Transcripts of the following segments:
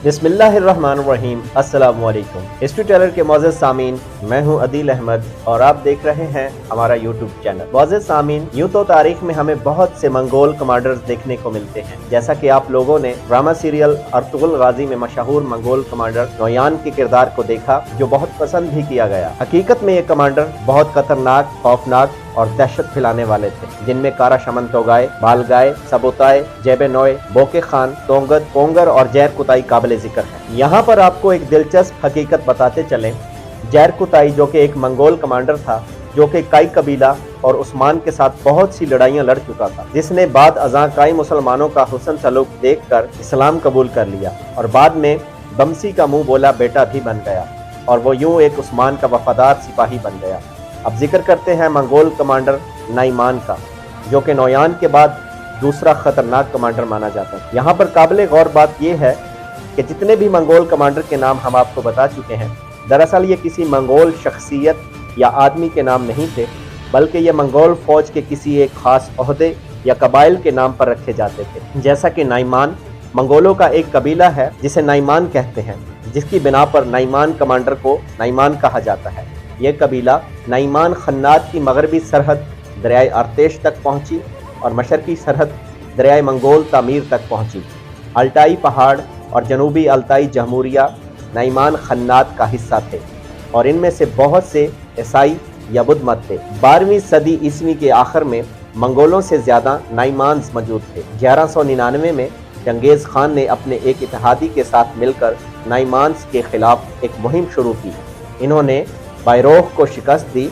बिस्मिल्लाहिर्रहमानिर्रहीम। अस्सलामु अलैकुम। हिस्ट्री टेलर के मौजूद सामीन, मैं हूं अदील अहमद और आप देख रहे हैं हमारा यूट्यूब चैनल। मौजूद सामीन, यूं तो तारीख में हमें बहुत से मंगोल कमांडर्स देखने को मिलते हैं, जैसा कि आप लोगों ने ड्रामा सीरियल अर्तुगरुल गाजी में मशहूर मंगोल कमांडर नोयान के किरदार को देखा, जो बहुत पसंद भी किया गया। हकीकत में ये कमांडर बहुत खतरनाक, खौफनाक और दहशत फैलाने वाले थे, जिनमें कारा शमन तोगाए, बालगाए, सबोताए, जेबे नोए, बोके खान, तोंगद, कोंगर और जैर कुताई काबिल जिक्र है। यहाँ पर आपको एक दिलचस्प हकीकत बताते चलें। जैर कुताई, जो कि एक मंगोल कमांडर था, जो कि काई कबीला और उस्मान के साथ बहुत सी लड़ाइयाँ लड़ चुका था, जिसने बाद अज़ां काई मुसलमानों का हुस्न सलूक देखकर इस्लाम कबूल कर लिया और बाद में बमसी का मुंह बोला बेटा भी बन गया और वो यूं एक उस्मान का वफादार सिपाही बन गया। अब जिक्र करते हैं मंगोल कमांडर नाइमान का, जो कि नोयान के बाद दूसरा खतरनाक कमांडर माना जाता है। यहाँ पर काबिल गौर बात यह है कि जितने भी मंगोल कमांडर के नाम हम आपको बता चुके हैं, दरअसल ये किसी मंगोल शख्सियत या आदमी के नाम नहीं थे, बल्कि ये मंगोल फौज के किसी एक खास ओहदे या कबाइल के नाम पर रखे जाते थे। जैसा कि नाइमान मंगोलों का एक कबीला है जिसे नाइमान कहते हैं, जिसकी बिना पर नाइमान कमांडर को नाइमान कहा जाता है। यह कबीला नाइमान खन्नात की मगरबी सरहद दरियाए अरतेश तक पहुंची और मशरकी सरहद दरियाए मंगोल तामीर तक पहुंची। अल्टाई पहाड़ और जनूबी अल्ताई जमहूरिया नाइमान खन्नात का हिस्सा थे और इनमें से बहुत से ईसाई या बुद्ध मत थे। 12वीं सदी ईस्वी के आखिर में मंगोलों से ज़्यादा नाइमान्स मौजूद थे। 1199 में चंगेज़ खान ने अपने एक इत्तेहादी के साथ मिलकर नाइमान्स के खिलाफ एक मुहिम शुरू की। इन्होंने बायरोह को शिकस्त दी,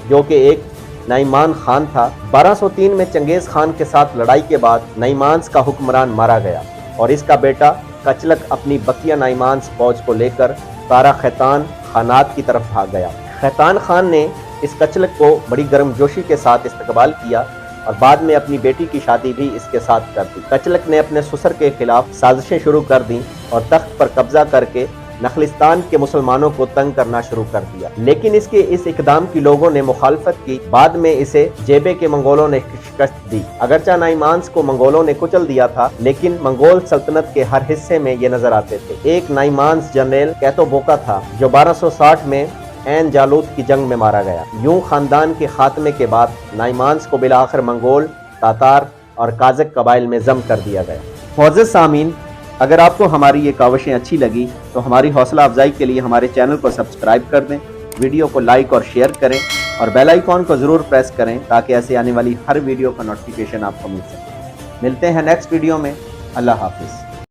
जो कि एक नाइमान खान था। 1203 में चंगेज़ खान के साथ लड़ाई के बाद नाइमान्स का हुक्मरान मारा गया और इसका बेटा कचलक अपनी बकिया नाइमान्स फौज को लेकर तारा खैतान खानात की तरफ भाग गया। खैतान खान ने इस कचलक को बड़ी गर्मजोशी के साथ इस्तकबाल किया और बाद में अपनी बेटी की शादी भी इसके साथ कर दी। कचलक ने अपने ससुर के खिलाफ साजिशें शुरू कर दी और तख्त पर कब्जा करके नखलिस्तान के मुसलमानों को तंग करना शुरू कर दिया, लेकिन इसके इस इकदाम की लोगों ने मुखालफत की। बाद में इसे जेबे के मंगोलों ने शिकस्त दी। अगरचा नाइमान्स को मंगोलों ने कुचल दिया था, लेकिन मंगोल सल्तनत के हर हिस्से में ये नजर आते थे। एक नाइमान्स जनरल कैतो बोका था, जो 1260 में ऐन जालूत की जंग में मारा गया। यूं खानदान के खात्मे के बाद नाइमान्स को बिलाखिर मंगोल, तातार और काज़क कबाइल में जम कर दिया गया। मौजूद सामीन, अगर आपको हमारी ये काविशें अच्छी लगी तो हमारी हौसला अफजाई के लिए हमारे चैनल को सब्सक्राइब कर दें, वीडियो को लाइक और शेयर करें और बेल आइकॉन को ज़रूर प्रेस करें, ताकि ऐसे आने वाली हर वीडियो का नोटिफिकेशन आपको मिल सके। मिलते हैं नेक्स्ट वीडियो में। अल्लाह हाफिज़।